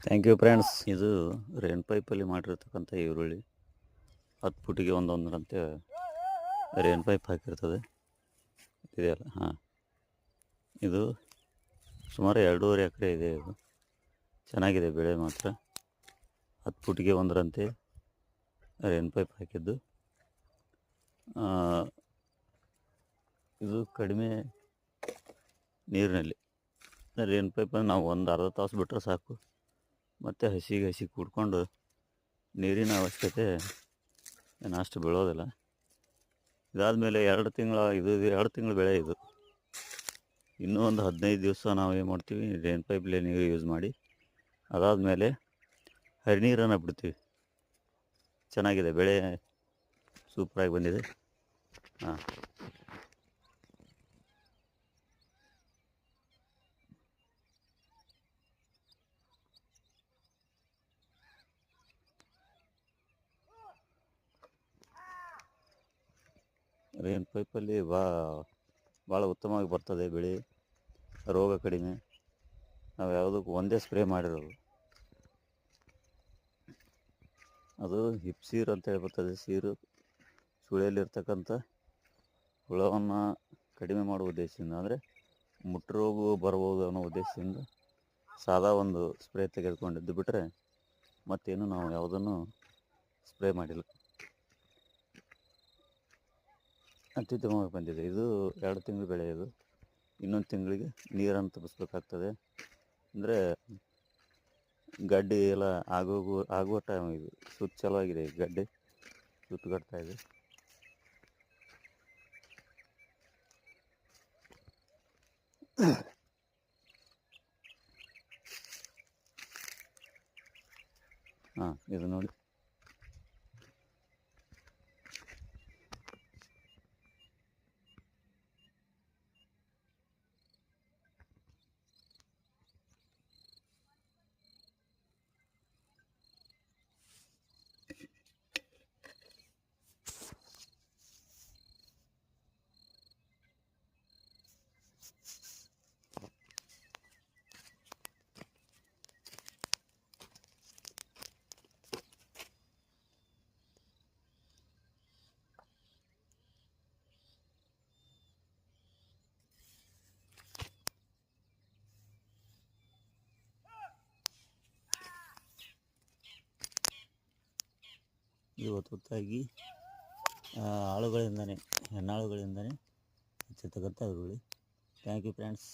Thank you friends. ಇದು rain ಪೈಪಲ್ಲಿ ಮಾಡಿರ್ತಕ್ಕಂಥ ಈರುಳ್ಳಿ 10 ಫುಟಿಗೆ ಒಂದೊಂದರಂತೆ ರೇನ್ ಪೈಪ್ ಹಾಕಿರ್ತದೆ ಇದೆಯಲ್ಲ. ಇದು ಸುಮಾರು 2.5 ಎಕರೆ ಇದೆ. ಇದು ಚೆನ್ನಾಗಿದೆ, ಬೆಳೆ ಮಾತ್ರ 10 ಫುಟಿಗೆ ಒಂದರಂತೆ ರೇನ್ ಪೈಪ್ ಹಾಕಿದ್ದು. ಇದು ಕಡಿಮೆ ನೀರಿನಲ್ಲಿ ರೇನ್ ಪೈಪನ್ನು ನಾವು ಒಂದು ಅರ್ಧ ತಾಸು ಬಿಟ್ಟರೆ ಸಾಕು, ಮತ್ತು ಹಸಿ ಕೂಡ್ಕೊಂಡು ನೀರಿನ ಅವಶ್ಯಕತೆ ಅಷ್ಟು ಬೀಳೋದಿಲ್ಲ. ಇದಾದಮೇಲೆ 2 ತಿಂಗಳ ಬೆಳೆ. ಇದು ಇನ್ನೂ ಒಂದು 15 ದಿವಸ ನಾವು ಏನು ಮಾಡ್ತೀವಿ, ರೇನ್ ಪೈಪ್ಲೆ ನೀರು ಯೂಸ್ ಮಾಡಿ ಅದಾದಮೇಲೆ ಹರಿನೀರನ್ನು ಬಿಡ್ತೀವಿ. ಚೆನ್ನಾಗಿದೆ, ಬೆಳೆ ಸೂಪರಾಗಿ ಬಂದಿದೆ. ರೇನ್ ಪೈಪಲ್ಲಿ ಭಾಳ ಉತ್ತಮವಾಗಿ ಬರ್ತದೆ ಬೆಳೆ, ರೋಗ ಕಡಿಮೆ. ನಾವು ಯಾವುದಕ್ಕೂ ಒಂದೇ ಸ್ಪ್ರೇ ಮಾಡಿರೋದು. ಅದು ಹಿಪ್ಸೀರ್ ಅಂತೇಳಿ ಬರ್ತದೆ. ಸೀರು ಸುಳಿಯಲ್ಲಿರ್ತಕ್ಕಂಥ ಹುಳವನ್ನು ಕಡಿಮೆ ಮಾಡುವ ಉದ್ದೇಶದಿಂದ, ಅಂದರೆ ಮುಟ್ಟು ರೋಗ ಬರ್ಬೋದು ಅನ್ನೋ ಉದ್ದೇಶದಿಂದ ಸಾದಾ ಒಂದು ಸ್ಪ್ರೇ ತೆಗೆದುಕೊಂಡಿದ್ದು ಬಿಟ್ಟರೆ ಮತ್ತೇನು ನಾವು ಯಾವುದನ್ನು ಸ್ಪ್ರೇ ಮಾಡಿಲ್ಲ. ಅತ್ಯುತ್ತಮವಾಗಿ ಬಂದಿದೆ. ಇದು 2 ತಿಂಗಳು ಬೆಳೆ. ಇದು ಇನ್ನೊಂದು ತಿಂಗಳಿಗೆ ನೀರನ್ನು ತುಂಬಿಸ್ಬೇಕಾಗ್ತದೆ. ಅಂದರೆ ಗಡ್ಡೆ ಎಲ್ಲ ಆಗುವ ಟೈಮ್ ಇದು. ಚಲವಾಗಿದೆ, ಗಡ್ಡೆ ಸುತ್ತುಗಟ್ತಾ ಇದೆ. ಇದು ನೋಡಿ. ಇವತ್ತಾಗಿ ಆಳುಗಳಿಂದನೇ, ಹೆಣ್ಣಾಳುಗಳಿಂದನೇ ಹಚ್ಚತಕ್ಕಂಥ ಈರುಳ್ಳಿ. Thank you friends.